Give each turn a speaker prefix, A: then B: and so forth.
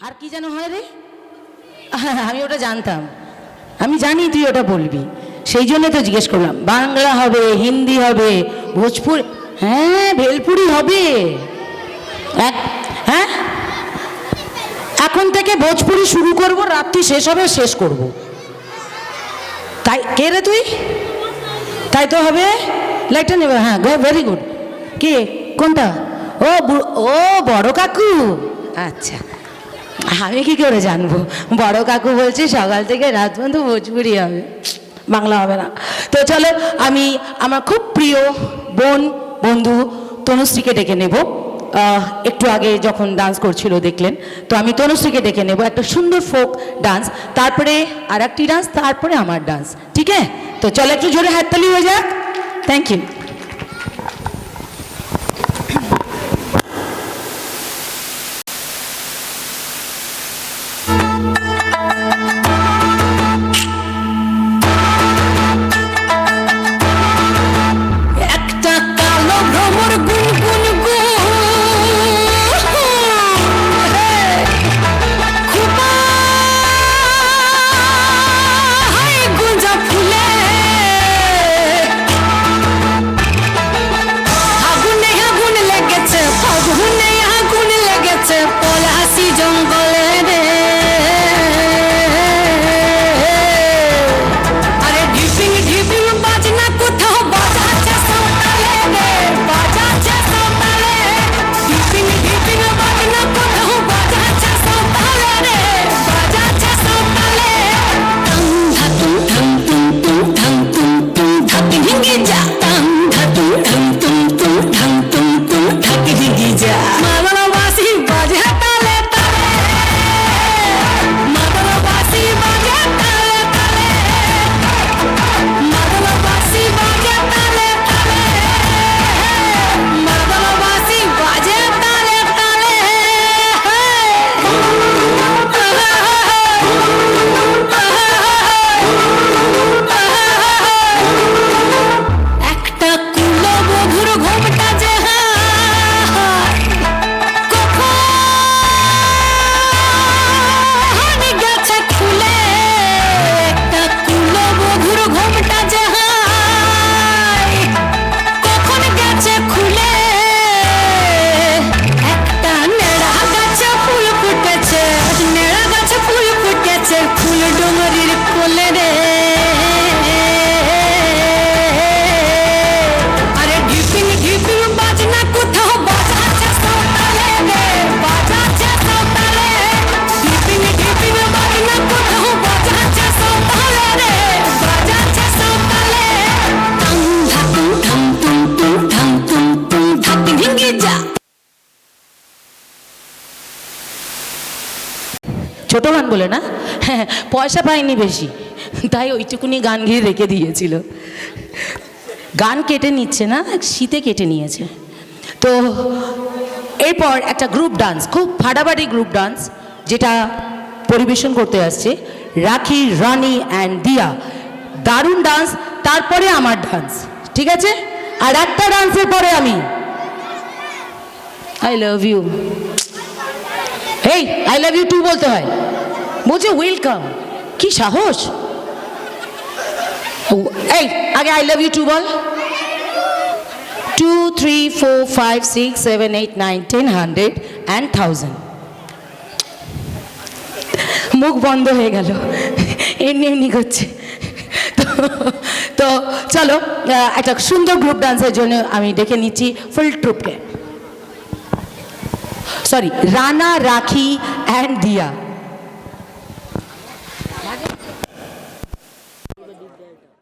A: আর কি যেন হয় রে? আমি ওটা জানতাম, আমি জানি তুই ওটা বলবি, সেই জন্য তো জিজ্ঞেস করলাম। বাংলা হবে, হিন্দি হবে, ভোজপুরি, হ্যাঁ ভেলপুরি হবে। হ্যাঁ এখন থেকে ভোজপুরি শুরু করব, রাত্রি শেষ হবে, শেষ করব। তাই কে রে তুই? তাই তো হবে, লাইটটা নেবে। হ্যাঁ ভেরি গুড। কে কোনটা? ও ও বড় কাকু, আচ্ছা। আমি কি করে জানবো? বড় কাকু বলছে সকাল থেকে রাত পর্যন্ত ভোজপুরি হবে, বাংলা হবে না। তো চলো আমি আমার খুব প্রিয় বোন বন্ধু তনুশ্রীকে ডেকে নেব। একটু আগে যখন ডান্স করছিল দেখলেন, তো আমি তনুশ্রীকে ডেকে নেব, একটা সুন্দর ফোক ডান্স, তারপরে আর একটি ডান্স, তারপরে আমার ডান্স, ঠিক আছে? তো চলো একটু জোরে হাততালি হয়ে যাক। Thank you. ছোট গান বলে না, হ্যাঁ পয়সা পাইনি বেশি, তাই ওইটুকুনি গান গিয়ে রেখে দিয়েছিল। গান কেটে নিচ্ছে না, শীতে কেটে নিয়েছে। তো এরপর একটা গ্রুপ ডান্স, খুব ফাটাফাটি গ্রুপ ডান্স, যেটা পরিবেশন করতে আসছে রাখি, রানি অ্যান্ড দিয়া। দারুণ ডান্স, তারপরে আমার ডান্স, ঠিক আছে? আর একটা ডান্সের পরে আমি আই লাভ ইউ, এই আই লাভ ইউ টু বলতে হয়, বলছে ওয়েলকাম, কি সাহস! এই আগে আই লাভ ইউ টু বল। 2 3 4 5 6 7 8 9 10 100 and 1000। মুখ বন্ধ হয়ে গেল, এমনি এমনি করছে। তো চলো একটা সুন্দর গ্রুপ ডান্সের জন্য আমি ডেকে নিচ্ছি ফুল ট্রুপকে। সরি, রানা, রাখি অ্যান্ড দিয়া।